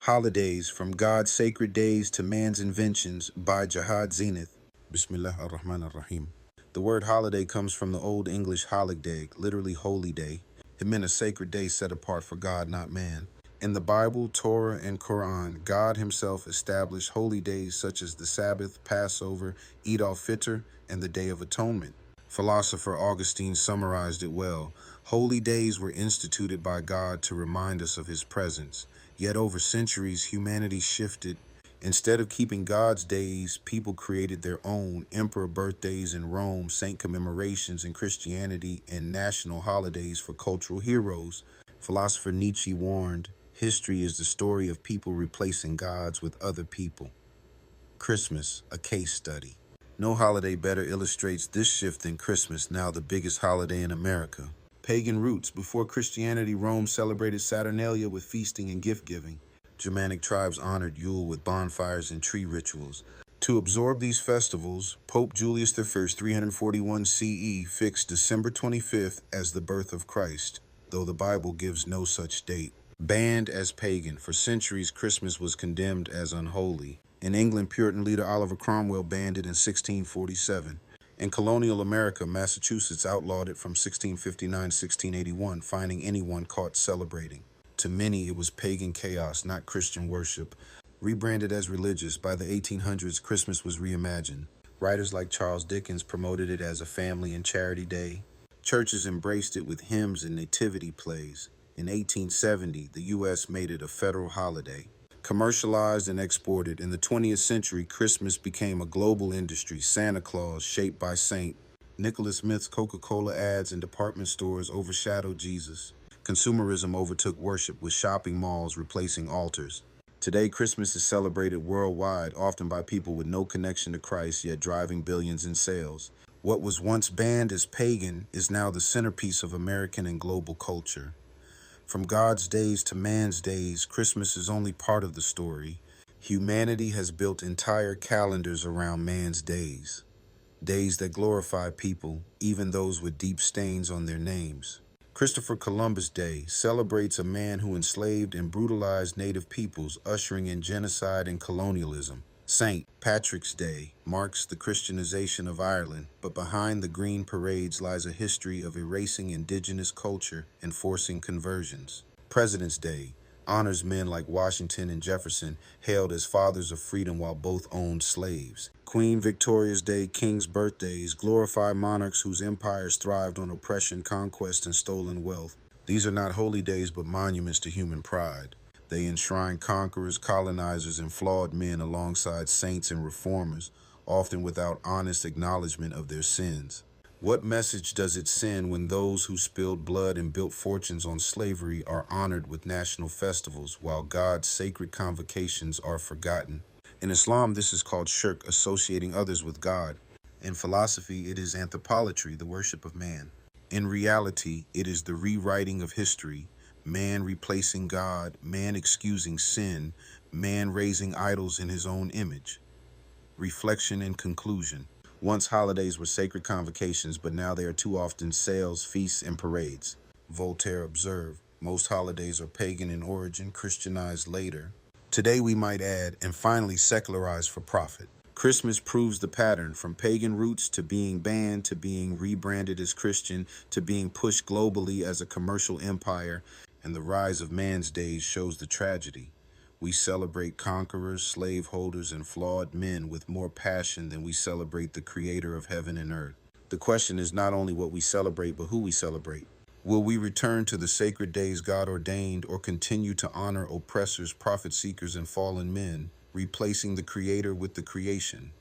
Holidays, from God's Sacred Days to Man's Inventions by Jihad Zenith. Bismillah ar-Rahman ar-Rahim. The word holiday comes from the Old English holiday, literally holy day. It meant a sacred day set apart for God, not man. In the Bible, Torah, and Quran, God himself established holy days such as the Sabbath, Passover, Eid al-Fitr, and the Day of Atonement. Philosopher Augustine summarized it well. Holy days were instituted by God to remind us of his presence. Yet over centuries, humanity shifted. Instead of keeping God's days, people created their own: emperor birthdays in Rome, saint commemorations in Christianity, and national holidays for cultural heroes. Philosopher Nietzsche warned, history is the story of people replacing gods with other people. Christmas, a case study. No holiday better illustrates this shift than Christmas, now the biggest holiday in America. Pagan roots. Before Christianity, Rome celebrated Saturnalia with feasting and gift-giving. Germanic tribes honored Yule with bonfires and tree rituals. To absorb these festivals, Pope Julius I, 341 CE, fixed December 25th as the birth of Christ, though the Bible gives no such date. Banned as pagan. For centuries, Christmas was condemned as unholy. In England, Puritan leader Oliver Cromwell banned it in 1647. In colonial America, Massachusetts outlawed it from 1659 to 1681, fining anyone caught celebrating. To many, it was pagan chaos, not Christian worship. Rebranded as religious, by the 1800s, Christmas was reimagined. Writers like Charles Dickens promoted it as a family and charity day. Churches embraced it with hymns and nativity plays. In 1870, the U.S. made it a federal holiday. Commercialized and exported, in the 20th century, Christmas became a global industry. Santa Claus, shaped by St. Nicholas Smith's Coca-Cola ads in department stores overshadowed Jesus. Consumerism overtook worship, with shopping malls replacing altars. Today, Christmas is celebrated worldwide, often by people with no connection to Christ, yet driving billions in sales. What was once banned as pagan is now the centerpiece of American and global culture. From God's days to man's days, Christmas is only part of the story. Humanity has built entire calendars around man's days. Days that glorify people, even those with deep stains on their names. Christopher Columbus Day celebrates a man who enslaved and brutalized native peoples, ushering in genocide and colonialism. St. Patrick's Day marks the Christianization of Ireland, but behind the green parades lies a history of erasing indigenous culture and forcing conversions. President's Day honors men like Washington and Jefferson, hailed as fathers of freedom while both owned slaves. Queen Victoria's Day, kings' birthdays, glorify monarchs whose empires thrived on oppression, conquest, and stolen wealth. These are not holy days, but monuments to human pride. They enshrine conquerors, colonizers, and flawed men alongside saints and reformers, often without honest acknowledgement of their sins. What message does it send when those who spilled blood and built fortunes on slavery are honored with national festivals, while God's sacred convocations are forgotten? In Islam, this is called shirk, associating others with God. In philosophy, it is anthropolatry, the worship of man. In reality, it is the rewriting of history. Man replacing God, man excusing sin, man raising idols in his own image. Reflection and conclusion. Once holidays were sacred convocations, but now they are too often sales, feasts, and parades. Voltaire observed, most holidays are pagan in origin, Christianized later. Today we might add, and finally secularized for profit. Christmas proves the pattern, from pagan roots to being banned, to being rebranded as Christian, to being pushed globally as a commercial empire, and the rise of man's days shows the tragedy. We celebrate conquerors, slaveholders, and flawed men with more passion than we celebrate the creator of heaven and earth. The question is not only what we celebrate, but who we celebrate. Will we return to the sacred days God ordained, or continue to honor oppressors, profit seekers, and fallen men, replacing the creator with the creation?